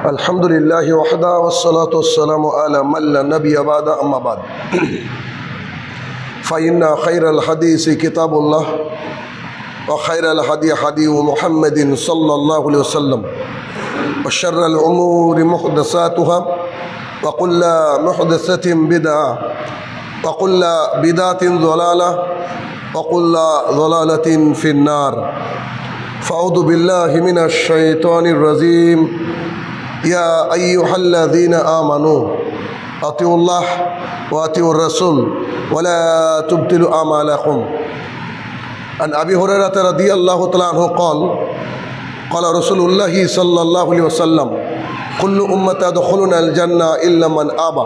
الحمد لله وحده والصلاة والسلام على من لا نبي بعد أما بعد فإن خير الحديث كتاب الله وخير الهدي هدي محمد صلى الله عليه وسلم وشر الأمور محدثاتها وكل محدثة بدعة وكل بدعة ضلالة وكل ضلالة في النار فأعوذ بالله من الشيطان الرجيم يا أيها الذين آمنوا أطيعوا الله وأطيعوا الرسول ولا تبطلوا أعمالكم عن أبي هريرة رضي الله تعالى عنه قال قال رسول الله صلى الله عليه وسلم كل أمة يدخلون الجنة إلا من أبى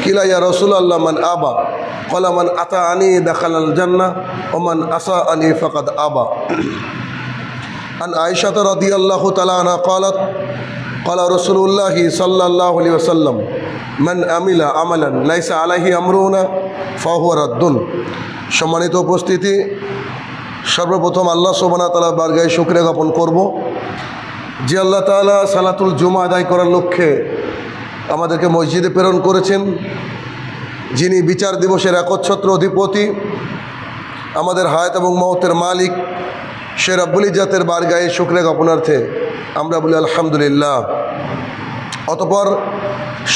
قيل يا رسول الله من أبى قال من أطاعني دخل الجنة ومن عصاني فقد أبى عن عائشة رضي الله تعالى عنها قالت قال رسول الله صلى الله عليه وسلم من عمل عملا ليس عليه أمرنا فهو رد সম্মানিত উপস্থিতি সর্বপ্রথম আল্লাহ সুবহানাহু ওয়া তাআলার বারগাহে শুকরিয়া জ্ঞাপন করব যে আল্লাহ তাআলা সালাতুল জুমা আদায় করার লক্ষ্যে আমাদেরকে মসজিদে প্রেরণ করেছেন, যিনি বিচার দিবসের একচ্ছত্র অধিপতি, আমাদের হায়াত এবং মওতের মালিক, সে রব্বুল ইজ্জতের বারগাহে শুকরিয়া জ্ঞাপনার্থে আমরা বলি আলহামদুলিল্লাহ। অতঃপর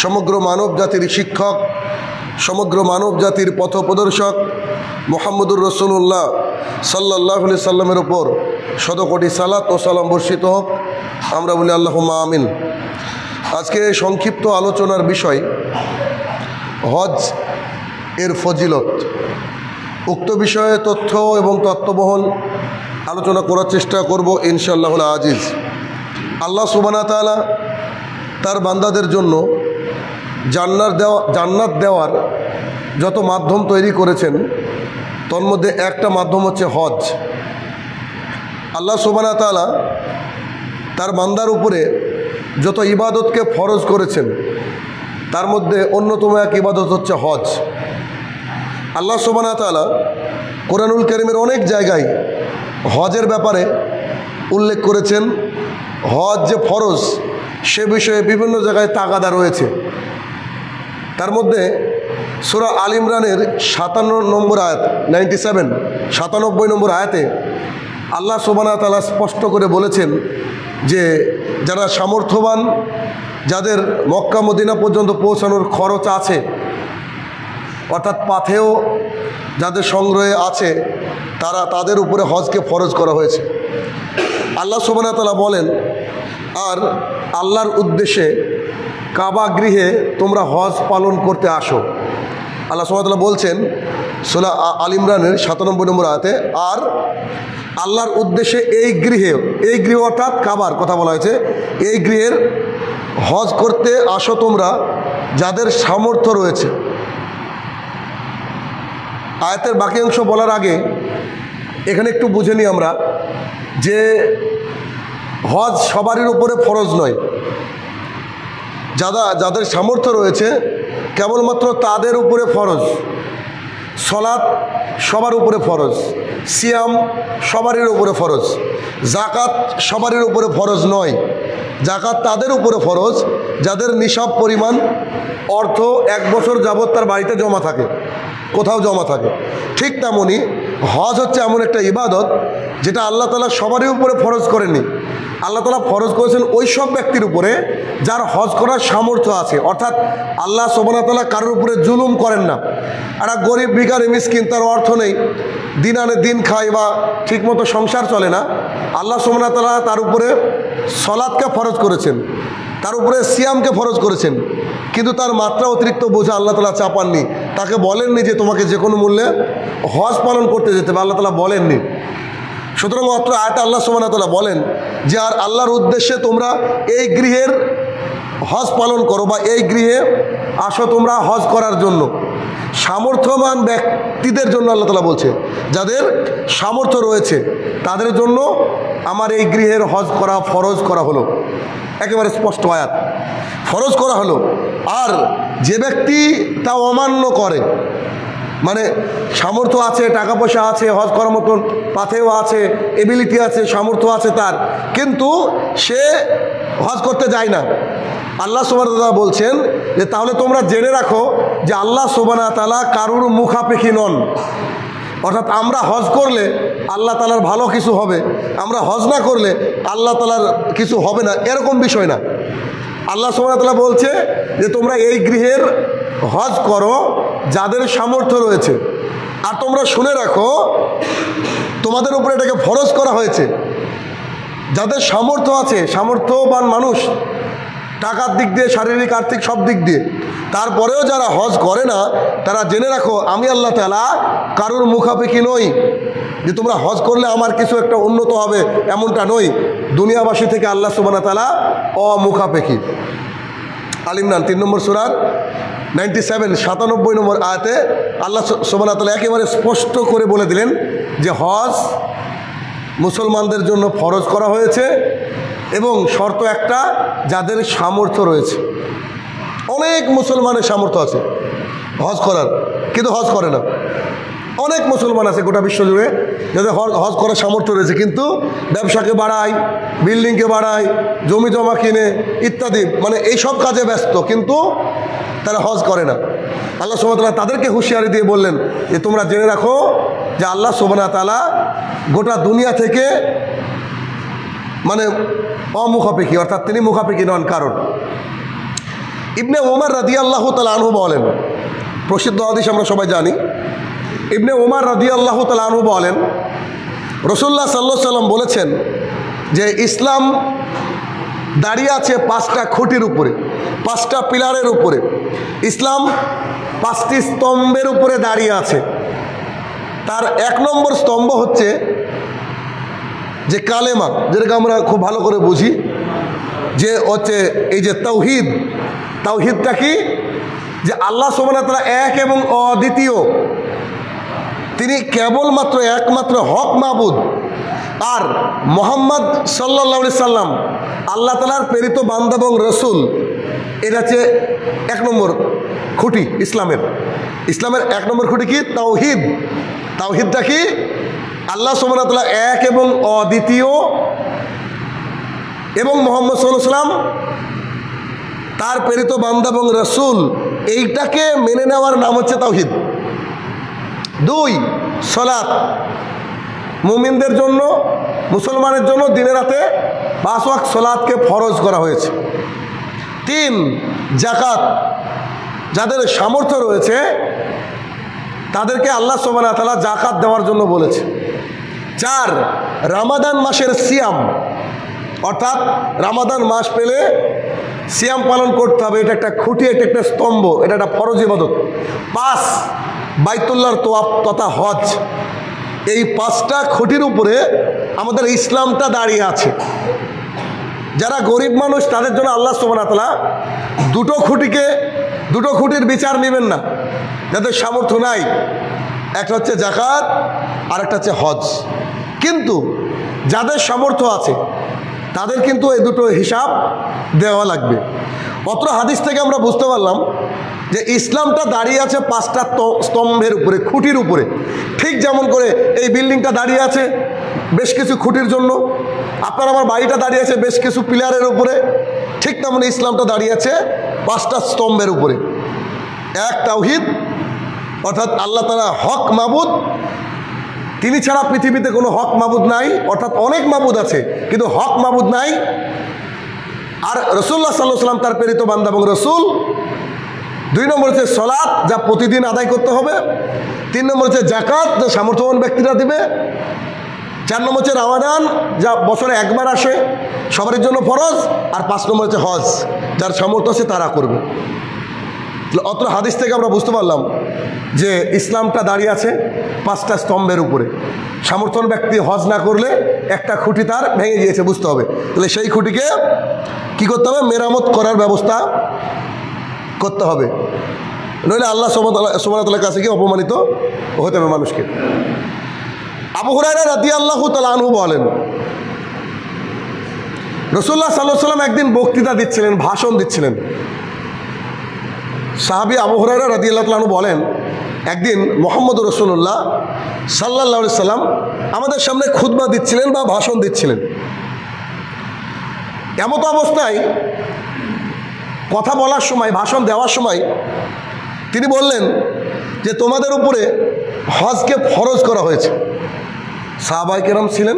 সমগ্র মানব জাতির শিক্ষক, সমগ্র মানব জাতির পথপ্রদর্শক মুহাম্মদুর রাসূলুল্লাহ সাল্লাল্লাহু আলাইহি সাল্লামের উপর শতকোটি সালাত ও সালাম বর্ষিত হোক, আমরা বলি আল্লাহুম্মা আমিন। আজকে সংক্ষিপ্ত আলোচনার বিষয় হজ এর ফজিলত। উক্ত বিষয়ে তথ্য এবং তত্ত্ববহল আলোচনা করার চেষ্টা করব ইনশাআল্লাহুল আজিজ। আল্লাহ সুবহানাহু ওয়া তাআলা তার বান্দাদের জন্য জান্নাত দেওয়ার যত মাধ্যম তৈরি করেছেন, তার মধ্যে একটা মাধ্যম হচ্ছে হজ। আল্লাহ সুবহানাহু ওয়া তাআলা তার বান্দার উপরে যত ইবাদতকে ফরজ করেছেন, তার মধ্যে অন্যতম এক ইবাদত হচ্ছে হজ। আল্লাহ সুবহানাহু ওয়া তাআলা কোরআনুল কারীমের অনেক জায়গায় হজের ব্যাপারে উল্লেখ করেছেন। হজ যে ফরজ সে বিষয়ে বিভিন্ন জায়গায় তাগাদা রয়েছে। তার মধ্যে সূরা আল ইমরানের 57 নম্বর আয়াত 97 নম্বর আয়াতে আল্লাহ সুবহানাহু ওয়া তাআলা স্পষ্ট করে বলেছেন যে যারা সামর্থ্যবান, যাদের মক্কা মদিনা পর্যন্ত পৌঁছানোর খরচ আছে, অর্থাৎ পাথেও যাদের সংগ্রহে আছে, তাদের উপরে হজকে ফরজ করা হয়েছে। আল্লাহ সুবহানাহু ওয়া তাআলা বলেন, আর আল্লাহর উদ্দেশ্যে কাবা গৃহে তোমরা হজ পালন করতে আসো। আল্লাহ সুবহানাহু ওয়া তাআলা বলছেন সূরা আল ইমরানের 97 নম্বর আয়াতে, আর আল্লাহর উদ্দেশ্যে এই গৃহ অর্থাৎ কাবার কথা বলা হয়েছে, এই গৃহের হজ করতে আসো তোমরা যাদের সামর্থ্য রয়েছে। আয়াতের বাকি অংশ বলার আগে এখানে একটু বুঝে নিই আমরা যে হজ সবারই উপরে ফরজ নয়। যাদের সামর্থ্য রয়েছে কেবলমাত্র তাদের উপরে ফরজ। সলাত সবার উপরে ফরজ, সিয়াম সবারই উপরে ফরজ, জাকাত সবারই উপরে ফরজ নয়। জাকাত তাদের উপরে ফরজ যাদের নিসাব পরিমাণ অর্থ 1 বছর যাবৎ তার বাড়িতে জমা থাকে, কোথাও জমা থাকে। ঠিক তেমনই হজ হচ্ছে এমন একটা ইবাদত যেটা আল্লাহ তাআলা সবারই উপরে ফরজ করেননি। আল্লাহ তাআলা ফরজ করেছেন ওই সব ব্যক্তির উপরে যার হজ করার সামর্থ্য আছে। অর্থাৎ আল্লাহ সুবহানাহু ওয়া তাআলা কারোর উপরে জুলুম করেন না। একটা গরিব ভিখারি মিসকিন, তার অর্থ নেই, দিন আনে দিন খায় বা ঠিকমতো সংসার চলে না, আল্লাহ সুবহানাহু ওয়া তাআলা তার উপরে সলাতকে ফরজ করেছেন, তার উপরে সিয়ামকে ফরজ করেছেন, কিন্তু তার মাত্রা অতিরিক্ত বোঝা আল্লাহ তাআলা চাপাননি। তাকে বলেননি যে তোমাকে যে কোনো মূল্যে হজ পালন করতে যেতে হবে, আল্লাহ তাআলা বলেননি। সুতরাং অত্র আয়াতে আল্লাহ সুবহানাহু ওয়া তাআলা বলেন যে আর আল্লাহর উদ্দেশ্যে তোমরা এই গৃহের হজ পালন করো বা এই গৃহে আসো তোমরা হজ করার জন্য। সামর্থ্যবান ব্যক্তিদের জন্য আল্লাহ তাআলা বলছে, যাদের সামর্থ্য রয়েছে তাদের জন্য আমার এই গৃহের হজ করা ফরজ করা হলো। একেবারে স্পষ্ট আয়াত, ফরজ করা হলো। আর যে ব্যক্তি তা অমান্য করে, মানে সামর্থ্য আছে, টাকা পয়সা আছে, হজ করার মতন পাথেও আছে, এবিলিটি আছে, সামর্থ্য আছে তার, কিন্তু সে হজ করতে যায় না। আল্লাহ সুবহানাহু ওয়া তাআলা বলছেন যে তাহলে তোমরা জেনে রাখো যে আল্লাহ সুবহানাহু ওয়া তাআলা কারুর মুখাপেক্ষী নন। অর্থাৎ আমরা হজ করলে আল্লাহ তাআলার ভালো কিছু হবে, আমরা হজ না করলে আল্লাহ তাআলার কিছু হবে না, এরকম বিষয় না। আল্লাহ সুবহানাহু ওয়া তাআলা বলছে যে তোমরা এই গৃহের হজ করো যাদের সামর্থ্য রয়েছে। আর তোমরা শুনে রাখো তোমাদের উপরে এটাকে ফরজ করা হয়েছে যাদের সামর্থ্য আছে, সামর্থ্যবান মানুষ, টাকার দিক দিয়ে, শারীরিক আর্থিক সব দিক দিয়ে। তারপরেও যারা হজ করে না তারা জেনে রাখো আমি আল্লাহ তাআলা কারুর মুখাপেক্ষী নই যে তোমরা হজ করলে আমার কিছু একটা উন্নত হবে, এমনটা নই। দুনিয়াবাসী থেকে আল্লাহ সুবহানাহু ওয়া তাআলা অমুখাপেক্ষী। আল ইমরান 3 নম্বর সূরার 97 নম্বর আয়াতে আল্লাহ সুবহানাহু ওয়া তাআলা একেবারে স্পষ্ট করে বলে দিলেন যে হজ মুসলমানদের জন্য ফরজ করা হয়েছে এবং শর্ত একটা, যাদের সামর্থ্য রয়েছে। অনেক মুসলমানের সামর্থ্য আছে হজ করার, কিন্তু হজ করে না। অনেক মুসলমান আছে গোটা বিশ্ব জুড়ে যাদের হজ করার সামর্থ্য রয়েছে, কিন্তু ব্যবসাকে বাড়ায়, বিল্ডিংকে বাড়ায়, জমি জমা কিনে ইত্যাদি, মানে এইসব কাজে ব্যস্ত, কিন্তু তারা হজ করে না। আল্লাহ সুবহানাহু ওয়া তাআলা তাদেরকে হুঁশিয়ারি দিয়ে বললেন যে তোমরা জেনে রাখো যে আল্লাহ সুবহানাহু ওয়া তাআলা গোটা দুনিয়া থেকে মানে অমুখাপেক্ষী, অর্থাৎ তিনি মুখাপেক্ষী নন। কারণ ইবনে ওমর রাদিয়াল্লাহু তাআলা আনহু বলেন, প্রসিদ্ধ হাদিস আমরা সবাই জানি, ইবনে ওমর রাদিয়াল্লাহু তাআলা আনহু বলেন রাসূলুল্লাহ সাল্লাল্লাহু আলাইহি ওয়াসাল্লাম বলেছেন যে ইসলাম দাঁড়িয়ে আছে 5টা খুঁটির উপরে, 5টা পিলারের উপরে। ইসলাম 5টি স্তম্ভের উপরে দাঁড়িয়ে আছে। তার 1 নম্বর স্তম্ভ হচ্ছে যে কালেমা, যেটাকে আমরা খুব ভালো করে বুঝি যে হচ্ছে এই যে তাওহীদ। তাওহীদটা কি? যে আল্লাহ সুবহানাহু ওয়া তাআলা এক এবং অদ্বিতীয়, তিনি কেবলমাত্র একমাত্র হক মাবুদ। আর মুহাম্মদ সাল্লাল্লাহু আলাইহি সাল্লাম আল্লাহ তাআলার প্রেরিত বান্দা এবং রসুল। এটা হচ্ছে 1 নম্বর খুঁটি ইসলামের। ইসলামের 1 নম্বর খুঁটি কি? তাওহীদ। তাওহীদটা কি? আল্লাহ সুবহানাহু ওয়া তাআলা এক এবং অদ্বিতীয়, এবং মুহাম্মদ সাল্লাল্লাহু আলাইহি সাল্লাম তার প্রেরিত বান্দা এবং রসুল, এইটাকে মেনে নেওয়ার নাম হচ্ছে তাওহীদ। 2 সালাত, মুমিনদের জন্য, মুসলমানের জন্য দিনে রাতে 5 ওয়াক্ত সালাতকে ফরজ করা হয়েছে। 3 যাকাত, যাদের সামর্থ্য রয়েছে তাদেরকে আল্লাহ সুবহানাহু ওয়া তাআলা যাকাত দেওয়ার জন্য বলেছে। 4 রমাদান মাসের সিয়াম, অর্থাৎ রমাদান মাস পেলে সিয়াম পালন করতে হবে, এটা একটা খুঁটি, এটা একটা স্তম্ভ, এটা একটা ফরজ ইবাদত। 5 বাইতুল্লাহর তওয়াফ তথা হজ। এই 5টা খুঁটির উপরে আমাদের ইসলামটা দাঁড়িয়ে আছে। যারা গরিব মানুষ তাদের জন্য আল্লাহ সুবহানাহু ওয়া তাআলা 2 খুঁটির বিচার নেবেন না, যাদের সামর্থ্য নাই। একটা হচ্ছে যাকাত আর একটা হচ্ছে হজ। কিন্তু যাদের সামর্থ্য আছে তাদের কিন্তু এই দুটো হিসাব দেওয়া লাগবে। অত্র হাদিস থেকে আমরা বুঝতে পারলাম যে ইসলামটা দাঁড়িয়ে আছে 5টা স্তম্ভের উপরে, খুঁটির উপরে। ঠিক যেমন করে এই বিল্ডিংটা দাঁড়িয়ে আছে বেশ কিছু খুঁটির জন্য, আপনার আমার বাড়িটা দাঁড়িয়ে আছে বেশ কিছু পিলারের উপরে, ঠিক তেমন ইসলামটা দাঁড়িয়ে আছে 5টা স্তম্ভের উপরে। 1 তাওহীদ, অর্থাৎ আল্লাহ তাআলা হক মাবুদ, তিনি ছাড়া পৃথিবীতে কোনো হক মাবুদ নাই। অর্থাৎ অনেক মাবুদ আছে কিন্তু হক মাবুদ নাই। আর রাসূলুল্লাহ সাল্লাল্লাহু আলাইহি ওয়াসাল্লাম তার প্রেরিত বান্দা এবং রসুল। 2 নম্বর হচ্ছে সালাত, যা প্রতিদিন আদায় করতে হবে। 3 নম্বর হচ্ছে যাকাত, যা সামর্থ্যবান ব্যক্তিরা দিবে। 4 নম্বর হচ্ছে রমাদান, যা বছরে একবার আসে, সবার জন্য ফরজ। আর 5 নম্বর হচ্ছে হজ, যার সামর্থ্য আছে তারা করবে। অত্র হাদিস থেকে আমরা বুঝতে পারলাম যে ইসলামটা দাঁড়িয়ে আছে 5টা স্তম্ভের উপরে। সামর্থ্যবান ব্যক্তি হজ না করলে একটা খুঁটি তার ভেঙে গিয়েছে, বুঝতে হবে। তাহলে সেই খুঁটিকে কি করতে হবে? মেরামত করার ব্যবস্থা করতে হবে, নইলে আল্লাহ সুবহানাহু ওয়া তাআলার কাছে কি অপমানিত হতে হবে মানুষকে। আবু হুরায়রা রাদিয়াল্লাহু তাআলা আনহু বলেন রাসূলুল্লাহ সাল্লাল্লাহু আলাইহি ওয়াসাল্লাম একদিন বক্তৃতা দিচ্ছিলেন, ভাষণ দিচ্ছিলেন। সাহাবী আবু হুরায়রা রাদিয়াল্লাহু তাআলা আনহু বলেন একদিন মুহাম্মদ রাসূলুল্লাহ সাল্লাল্লাহু আলাইহি সাল্লাম আমাদের সামনে খুতবা দিচ্ছিলেন বা ভাষণ দিচ্ছিলেন। এমতো অবস্থায় কথা বলার সময়, ভাষণ দেওয়ার সময় তিনি বললেন যে তোমাদের উপরে হজকে ফরজ করা হয়েছে। সাহাবায়ে কেরাম ছিলেন,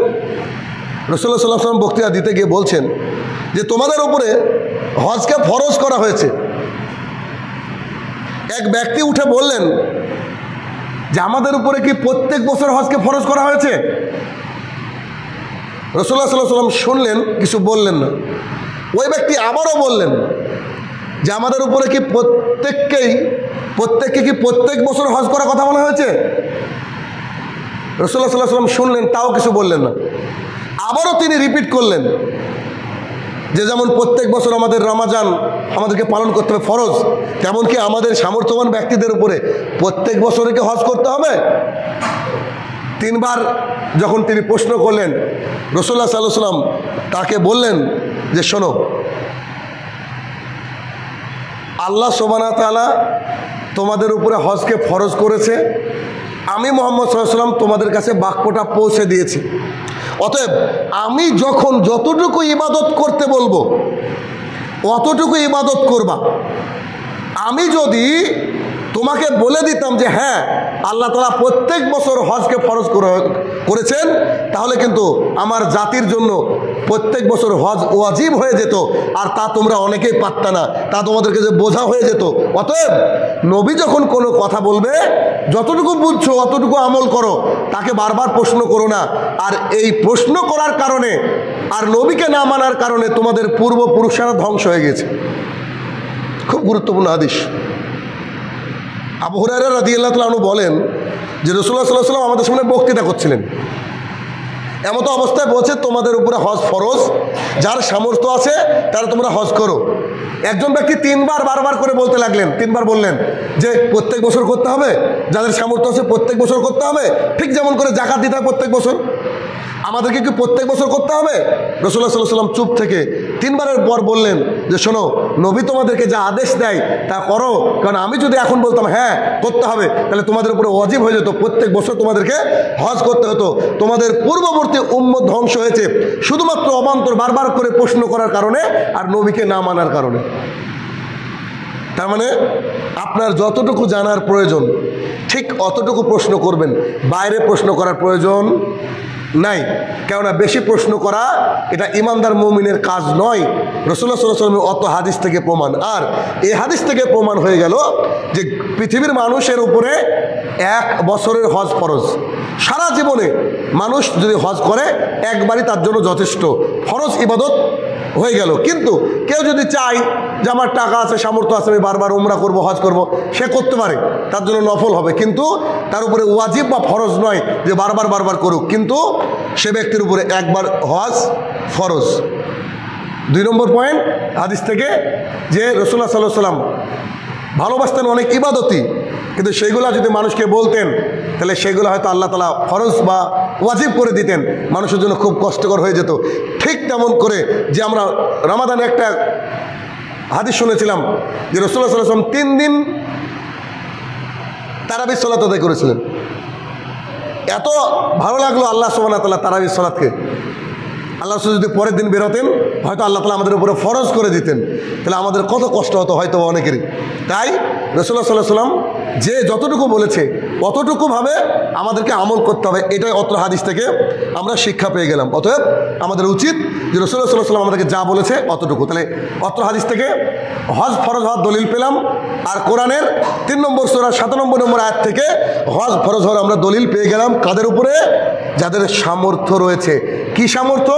রাসূলুল্লাহ সাল্লাল্লাহু আলাইহি ওয়াসাল্লাম বক্তৃতা দিতে গিয়ে বলছেন যে তোমাদের উপরে হজকে ফরজ করা হয়েছে। এক ব্যক্তি উঠে বললেন যে আমাদের উপরে কি প্রত্যেক বছর হজকে ফরজ করা হয়েছে? রাসূলুল্লাহ সাল্লাল্লাহু আলাইহি ওয়াসাল্লাম শুনলেন, কিছু বললেন না। ওই ব্যক্তি আবারও বললেন যে আমাদের উপরে কি প্রত্যেককে কি প্রত্যেক বছর হজ করার কথা বলা হয়েছে? রাসূলুল্লাহ সাল্লাল্লাহু আলাইহি ওয়াসাল্লাম শুনলেন, তাও কিছু বললেন না। আবারও তিনি রিপিট করলেন যে যেমন প্রত্যেক বছর আমাদের রমজান আমাদেরকে পালন করতে হবে ফরজ, তেমন কি আমাদের সামর্থ্যবান ব্যক্তিদের উপরে প্রত্যেক বছরে কি হজ করতে হবে? তিনবার যখন তিনি প্রশ্ন করলেন, রাসূলুল্লাহ সাল্লাল্লাহু আলাইহি ওয়াসাল্লাম তাকে বললেন যে শোনো, আল্লাহ সুবহানাহু ওয়া তাআলা তোমাদের উপরে হজকে ফরজ করেছে, আমি মুহাম্মদ সাল্লাল্লাহু আলাইহি ওয়াসাল্লাম তোমাদের কাছে বাক্যটা পৌঁছে দিয়েছি। অতএব আমি যখন যতটুকু ইবাদত করতে বলবো অতটুকু ইবাদত করবা। আমি যদি তোমাকে বলে দিতাম যে হ্যাঁ আল্লাহ তাআলা প্রত্যেক বছর হজকে ফরজ করেছেন, তাহলে কিন্তু আমার জাতির জন্য প্রত্যেক বছর হজ ওয়াজিব হয়ে যেত, আর তা তোমরা অনেকেই পারত না, তা তোমাদেরকে যে বোঝা হয়ে যেত। অতএব নবী যখন কোনো কথা বলবে যতটুকু বুঝছো অতটুকু আমল করো, তাকে বারবার প্রশ্ন করো না। আর এই প্রশ্ন করার কারণে আর নবীকে না মানার কারণে তোমাদের পূর্বপুরুষেরা ধ্বংস হয়ে গেছে। খুব গুরুত্বপূর্ণ হাদিস। আবু হুরায়রা রাদিয়াল্লাহু তাআলা আনহু বলেন যে রাসূলুল্লাহ সাল্লাল্লাহু আলাইহি ওয়াসাল্লাম আমাদের সামনে বক্তৃতা করছিলেন, এমতো অবস্থায় বলছে তোমাদের উপরে হজ ফরজ, যার সামর্থ্য আছে তারা তোমরা হজ করো। একজন ব্যক্তি বারবার করে বলতে লাগলেন, তিনবার বললেন যে প্রত্যেক বছর করতে হবে, যাদের সামর্থ্য আছে প্রত্যেক বছর করতে হবে, ঠিক যেমন করে যাকাত দিতে হয় প্রত্যেক বছর, আমাদেরকে কি প্রত্যেক বছর করতে হবে? রাসূলুল্লাহ সাল্লাল্লাহু আলাইহি ওয়াসাল্লাম চুপ থেকে তিনবারের পর বললেন যে শোনো, নবী তোমাদেরকে যা আদেশ দেয় তা করো, কারণ আমি যদি এখন বলতাম হ্যাঁ করতে হবে, তাহলে তোমাদের উপরে ওয়াজিব হয়ে যেত, প্রত্যেক বছর তোমাদেরকে হজ করতে হতো। তোমাদের পূর্ববর্তী উম্মত ধ্বংস হয়েছে শুধুমাত্র অবান্তর বারবার করে প্রশ্ন করার কারণে আর নবীকে না মানার কারণে। তার মানে আপনার যতটুকু জানার প্রয়োজন ঠিক অতটুকু প্রশ্ন করবেন, বাইরে প্রশ্ন করার প্রয়োজন নাই। কেননা বেশি প্রশ্ন করা এটা ইমানদার মুমিনের কাজ নয়। রাসূলুল্লাহ সাল্লাল্লাহু আলাইহি ওয়াসাল্লামের অত হাদিস থেকে প্রমাণ। আর এই হাদিস থেকে প্রমাণ হয়ে গেল যে পৃথিবীর মানুষের উপরে 1 বছরের হজ ফরজ। সারা জীবনে মানুষ যদি হজ করে একবারই তার জন্য যথেষ্ট, ফরজ ইবাদত হয়ে গেল। কিন্তু কেউ যদি চায় যে আমার টাকা আছে, সামর্থ্য আছে, আমি বারবার উমরা করব, হজ করব, সে করতে পারে, তার জন্য নফল হবে, কিন্তু তার উপরে ওয়াজিব বা ফরজ নয় যে বারবার করুক। কিন্তু সে ব্যক্তির উপরে একবার হজ ফরজ। 2 নম্বর পয়েন্ট হাদিস থেকে যে রাসূলুল্লাহ সাল্লাল্লাহু আলাইহি ওয়াসাল্লাম ভালোবাসতেন অনেক ইবাদতই, কিন্তু সেইগুলো যদি মানুষকে বলতেন তাহলে সেগুলো হয়তো আল্লাহ তাআলা ফরজ বা ওয়াজিব করে দিতেন, মানুষের জন্য খুব কষ্টকর হয়ে যেত। ঠিক তেমন করে যে আমরা রমাদানে একটা হাদিস শুনেছিলাম যে রাসূলুল্লাহ সাল্লাল্লাহু আলাইহি ওয়াসাল্লাম 3 দিন তারাবির সালাত আদায় করেছিলেন। এত ভালো লাগলো আল্লাহ সুবহানাহু ওয়া তাআলা তারাবির সালাতকে। আল্লাহ যদি পরের দিন বেরোতেন হয়তো আল্লাহ তাআলা আমাদের উপরে ফরজ করে দিতেন, তাহলে আমাদের কত কষ্ট হতো হয়তো অনেকেরই। তাই রাসূলুল্লাহ সাল্লাল্লাহু আলাইহি ওয়াসাল্লাম যে যতটুকু বলেছে অতটুকুভাবে আমাদেরকে আমল করতে হবে, এটাই অত্র হাদিস থেকে আমরা শিক্ষা পেয়ে গেলাম। অতএব আমাদের উচিত যে রাসূলুল্লাহ সাল্লাল্লাহু আলাইহি ওয়াসাল্লাম আমাদেরকে যা বলেছে অতটুকু। তাহলে অত্র হাদিস থেকে হজ ফরজ হওয়ার দলিল পেলাম, আর কোরআনের 3 নম্বর সূরা 97 নম্বর আয়াত থেকে হজ ফরজ হওয়ার আমরা দলিল পেয়ে গেলাম। কাদের উপরে? যাদের সামর্থ্য রয়েছে। কি সামর্থ্য?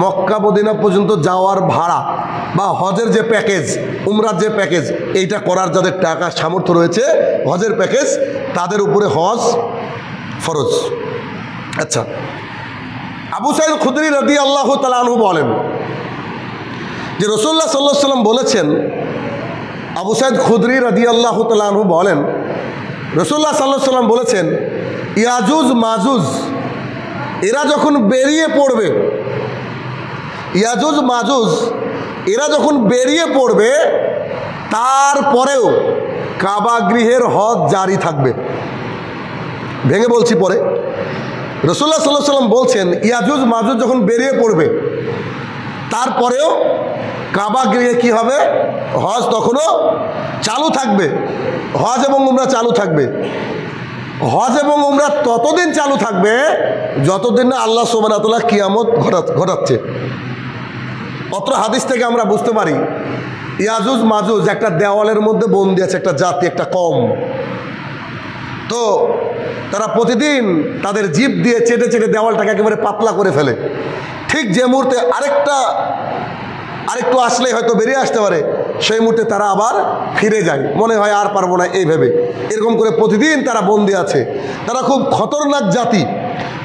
মক্কা মদিনা পর্যন্ত যাওয়ার ভাড়া বা হজের যে প্যাকেজ, উমরার যে প্যাকেজ, এইটা করার যাদের টাকা সামর্থ্য রয়েছে, হজের প্যাকেজ, তাদের উপরে হজ ফরজ। আচ্ছা, আবু সাঈদ খুদরি রাদিয়াল্লাহু তাআলা আনহু বলেন যে রাসূলুল্লাহ সাল্লাল্লাহু আলাইহি ওয়াসাল্লাম বলেছেন, আবু সাঈদ খুদরি রাদিয়াল্লাহু তাআলা আনহু বলেন রাসূলুল্লাহ সাল্লাল্লাহু আলাইহি ওয়াসাল্লাম বলেছেন, ইয়াজুজ মাজুজ এরা যখন বেরিয়ে পড়বে, ইয়াজুজ মাজুজ এরা যখন বেরিয়ে পড়বে, তারপরেও কাবা গৃহের হজ জারি থাকবে। ভেঙে বলছি পরে। রাসূলুল্লাহ সাল্লাল্লাহু আলাইহি ওয়াসাল্লাম বলছেন ইয়াজুজ মাজুজ যখন বেরিয়ে পড়বে, তারপরেও কাবা গিয়ে কি হবে, হজ তখনও চালু থাকবে, হজ এবং উমরা চালু থাকবে। হজ এবং উমরা ততদিন চালু থাকবে যতদিন না আল্লাহ সুবহানাহু ওয়া তাআলা কিয়ামত ঘটাচ্ছে। অত্র হাদিস থেকে আমরা বুঝতে পারি ইয়াজুজ মাজুজ একটা দেওয়ালের মধ্যে বন্দি আছে, একটা জাতি, একটা কম। তো তারা প্রতিদিন তাদের জিভ দিয়ে চেটে চেটে দেওয়ালটাকে একেবারে পাতলা করে ফেলে। ঠিক যে মুহূর্তে আরেকটু আসলেই হয়তো বেরিয়ে আসতে পারে, সেই মুহূর্তে তারা আবার ফিরে যায়, মনে হয় আর পারবো না এইভাবে। এরকম করে প্রতিদিন তারা বন্দি আছে। তারা খুব খতরনাক জাতি,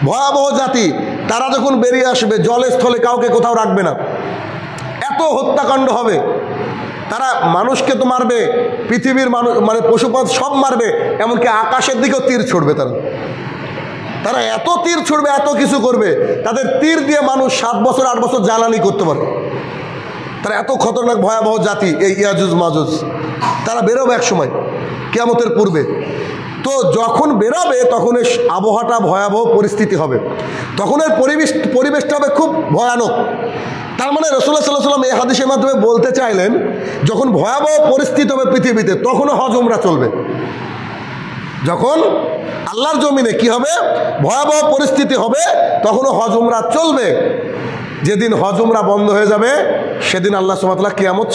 ভয়াবহ জাতি। তারা যখন বেরিয়ে আসবে জলে স্থলে কাউকে কোথাও রাখবে না, এত হত্যাকাণ্ড হবে। তারা মানুষকে তো মারবে, পৃথিবীর মানুষ মানে পশুপাত সব মারবে, এমনকি আকাশের দিকেও তীর ছুড়বে। তারা এত তীর ছুড়বে, এত কিছু করবে, তাদের তীর দিয়ে মানুষ 7 বছর 8 বছর জ্বালানি করতে পারে। তারা এত খতরনাক ভয়াবহ জাতি এই ইয়াজুজ মাজুজ। তারা বেরোবে এক সময় কিয়ামতের পূর্বে। তো যখন বেরোবে তখন এই আবহাওয়াটা ভয়াবহ পরিস্থিতি হবে, তখন এর পরিবেশটা হবে খুব ভয়ানক। তার মানে রাসূলুল্লাহ সাল্লাল্লাহু আলাইহি ওয়াসাল্লাম এই হাদিসের মাধ্যমে বলতে চাইলেন, যখন ভয়াবহ পরিস্থিতি হবে পৃথিবীতে তখনও হজ উমরা চলবে। যখন আল্লাহর জমিনে কি হবে, ভয়াবহ পরিস্থিতি হবে, তখনও হজ উমরা চলবে। যেদিন হজ উমরা বন্ধ হয়ে যাবে সেদিন আল্লাহ সুবহানাহু ওয়া তাআলা কিয়ামত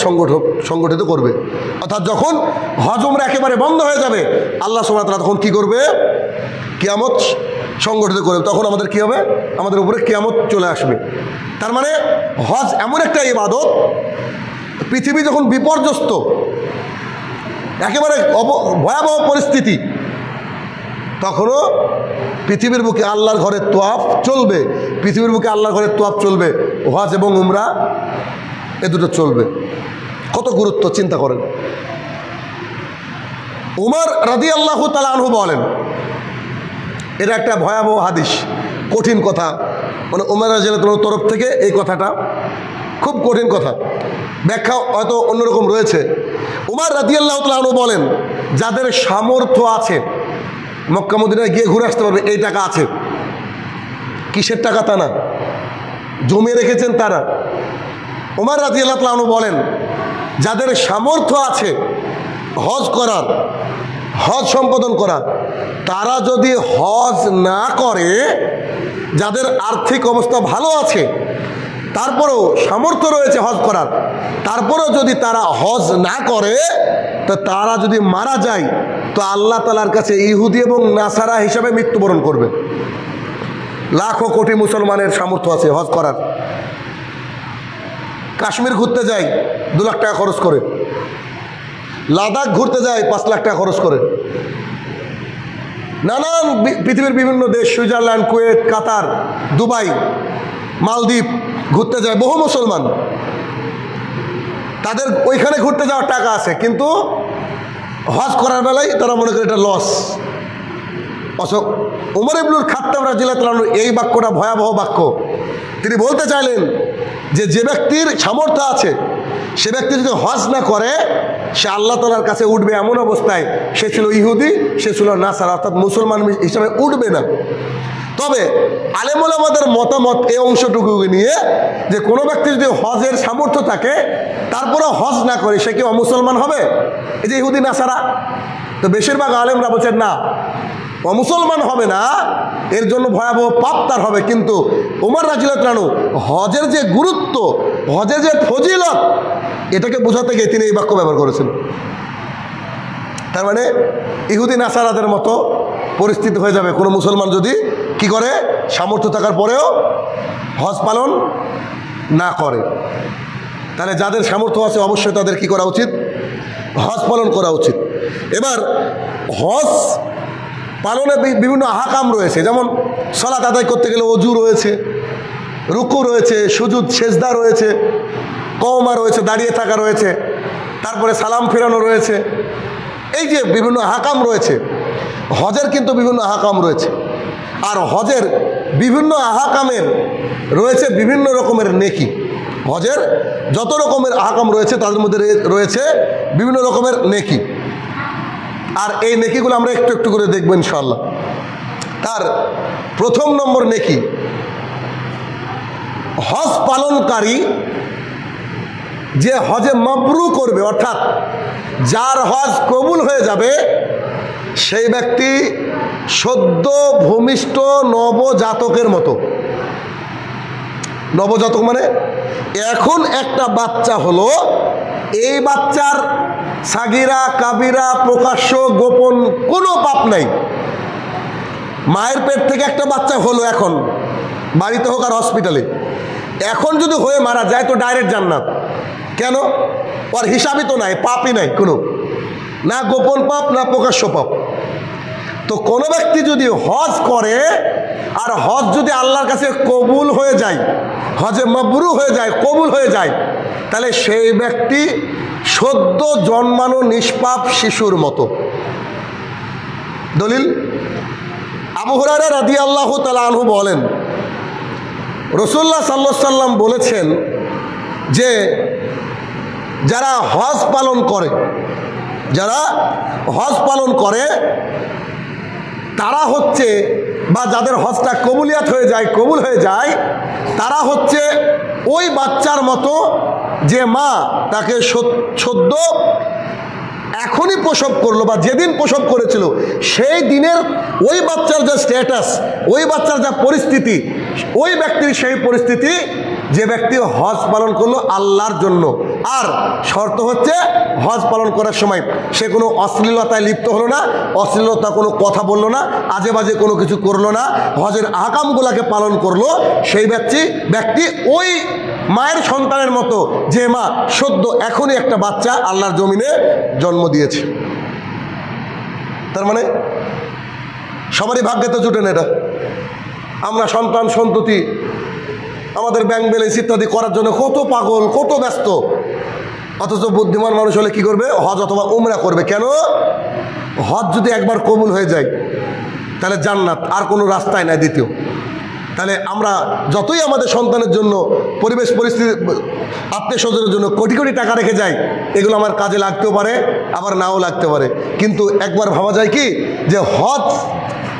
সংগঠিত করবে। অর্থাৎ যখন হজ উমরা একেবারে বন্ধ হয়ে যাবে আল্লাহ সুবহানাহু ওয়া তাআলা তখন কি করবে, কিয়ামত সংগঠিত করবে। তখন আমাদের কি হবে, আমাদের উপরে কিয়ামত চলে আসবে। তার মানে হজ এমন একটা ইবাদত, পৃথিবী যখন বিপর্যস্ত, একেবারে ভয়াবহ পরিস্থিতি, তখনও পৃথিবীর বুকে আল্লাহর ঘরের তোয়াফ চলবে। পৃথিবীর বুকে আল্লাহর ঘরের তোয়াফ চলবে, হজ এবং উমরা এ দুটো চলবে। কত গুরুত্ব চিন্তা করেন। উমর রাদিয়াল্লাহু তাআলা আনহু বলেন, এটা একটা ভয়াবহ হাদিস, কঠিন কথা, মানে উমর রাদিয়াল্লাহু তাআলার তরফ থেকে এই কথাটা খুব কঠিন কথা, ব্যাখ্যা হয়তো অন্যরকম রয়েছে। উমর রাদিয়াল্লাহু তাআলা আনহু বলেন, যাদের সামর্থ্য আছে মক্কা মদিনায় গিয়ে ঘুরে আসতে পারবে, এই টাকা আছে। কিসের টাকা তা না, জমিয়ে রেখেছেন তারা। উমর রাদিয়াল্লাহু তাআলা আনহু বলেন, যাদের সামর্থ্য আছে হজ করার, হজ সম্পাদন করার, তারা যদি হজ না করে, যাদের আর্থিক অবস্থা ভালো আছে তারপরেও সামর্থ্য রয়েছে হজ করার, তারপরেও যদি তারা হজ না করে, তো তারা যদি মারা যায় তো আল্লাহ তাআলার কাছে ইহুদি এবং নাসারা হিসাবে মৃত্যুবরণ করবে। লাখো কোটি মুসলমানের সামর্থ্য আছে হজ করার। কাশ্মীর ঘুরতে যায় 2 লাখ টাকা খরচ করে, লাদাখ ঘুরতে যায় 5 লাখ টাকা খরচ করে, নানান পৃথিবীর বিভিন্ন দেশ, সুইজারল্যান্ড, কুয়েত, কাতার, দুবাই, মালদ্বীপ ঘুরতে যায় বহু মুসলমান। তাদের ওইখানে ঘুরতে যাওয়ার টাকা আছে, কিন্তু হজ করার বেলায় তারা মনে করে এটা লস। উমর ইবনুল খাত্তাব রাদিয়াল্লাহু তাআলা এই বাক্যটা ভয়াবহ বাক্য। তিনি বলতে চাইলেন যে ব্যক্তির সামর্থ্য আছে সে ব্যক্তি যদি হজ না করে সে আল্লাহ তাআলার কাছে উঠবে এমন অবস্থায় সে ছিল ইহুদি, সে ছিল নাসারা, অর্থাৎ মুসলমান হিসাবে উঠবে না। তবে আলেম ওলামাদের মতামত এই অংশটুকু নিয়ে যে কোনো ব্যক্তি যদি হজের সামর্থ্য থাকে তারপরেও হজ না করে সে কি অমুসলমান হবে, এই যে ইহুদি নাসারা, তো বেশিরভাগ আলেমরা বলছেন না, অমুসলমান হবে না, এর জন্য ভয়াবহ পাপ তার হবে। কিন্তু উমর রাদিয়াল্লাহু তাআলা হজের যে গুরুত্ব, হজের যে ফজিলত, এটাকে বোঝাতে গিয়ে তিনি এই বাক্য ব্যবহার করেছেন। তার মানে ইহুদি নাসারাদের মতো পরিস্থিতি হয়ে যাবে কোনো মুসলমান যদি কি করে, সামর্থ্য থাকার পরেও হজ পালন না করে। তাহলে যাদের সামর্থ্য আছে অবশ্যই তাদের কি করা উচিত, হজ পালন করা উচিত। এবার হজ পালনে বিভিন্ন আহকাম রয়েছে, যেমন সালাত আদায় করতে গেলে ওযু রয়েছে, রুকু রয়েছে, সুজুদ সেজদা রয়েছে, কওমা রয়েছে, দাঁড়িয়ে থাকা রয়েছে, তারপরে সালাম ফেরানো রয়েছে। এই যে বিভিন্ন আহকাম রয়েছে, হজের কিন্তু বিভিন্ন আহকাম রয়েছে। আর হজের বিভিন্ন আহকামের রয়েছে বিভিন্ন রকমের নেকি। হজের যত রকমের আহকাম রয়েছে তাদের মধ্যে রয়েছে বিভিন্ন রকমের নেকি। আর এই নেকিগুলো আমরা একটু একটু করে দেখব ইনশাআল্লাহ। তার প্রথম নম্বর নেকি, হজ পালনকারী যে হজে মাবরুর করবে, অর্থাৎ যার হজ কবুল হয়ে যাবে, সেই ব্যক্তি সদ্য ভূমিষ্ঠ নবজাতকের মতো। নবজাতক মানে এখন একটা বাচ্চা হলো, এই বাচ্চার সাগিরা কাবিরা প্রকাশ্য গোপন কোনো পাপ নাই। মায়ের পেট থেকে একটা বাচ্চা হলো, এখন বাড়িতে হোক আর হসপিটালে, এখন যদি হয়ে মারা যায় তো ডাইরেক্ট জান্নাত। কেন? ওর হিসাবই তো নাই, পাপই নাই কোনো, না গোপন পাপ না প্রকাশ্য পাপ। তো কোনো ব্যক্তি যদি হজ করে আর হজ যদি আল্লাহর কাছে কবুল হয়ে যায়, হজে মাবরুর হয়ে যায়, কবুল হয়ে যায়, তাহলে সেই ব্যক্তি সদ্য জন্মানো নিষ্পাপ শিশুর মতো। দলিল আবু হুরায়রা রাদিয়াল্লাহু তাআলা আনহু বলেন, রাসূলুল্লাহ সাল্লাল্লাহু আলাইহি সাল্লাম বলেছেন যে যারা হজ পালন করে, যারা হজ পালন করে তারা হচ্ছে, বা যাদের হজটা কবুলিয়াত হয়ে যায়, কবুল হয়ে যায়, তারা হচ্ছে ওই বাচ্চার মতো যে মা তাকে সদ্য এখনই প্রসব করলো বা যেদিন প্রসব করেছিল সেই দিনের ওই বাচ্চার যে স্ট্যাটাস, ওই বাচ্চার যা পরিস্থিতি, ওই ব্যক্তির সেই পরিস্থিতি যে ব্যক্তি হজ পালন করলো আল্লাহর জন্য। আর শর্ত হচ্ছে হজ পালন করার সময় সে কোনো অশ্লীলতায় লিপ্ত হলো না, অশ্লীলতা কোনো কথা বললো না, আজে বাজে কোনো কিছু করলো না, হজের আহকামগুলোকে পালন করলো। সেই ব্যক্তি ওই মায়ের সন্তানের মতো যে মা সদ্য এখনই একটা বাচ্চা আল্লাহর জমিনে জন্ম দিয়েছে। তার মানে সবারই ভাগ্যে তো জুটে না এটা। আমরা সন্তান সন্ততি, আমাদের ব্যাংক ব্যালেন্স ইত্যাদি করার জন্য কত পাগল, কত ব্যস্ত, অথচ বুদ্ধিমান মানুষ হলে কি করবে? হজ অথবা উমরা করবে। কেন? হজ যদি একবার কবুল হয়ে যায় তাহলে জান্নাত, আর কোনো রাস্তায় নাই দ্বিতীয়। তাহলে আমরা যতই আমাদের সন্তানের জন্য, পরিবেশ পরিস্থিতি, আত্মীয় স্বজনের জন্য কোটি কোটি টাকা রেখে যাই, এগুলো আমার কাজে লাগতেও পারে আবার নাও লাগতে পারে, কিন্তু একবার ভাবা যায় কি যে হজ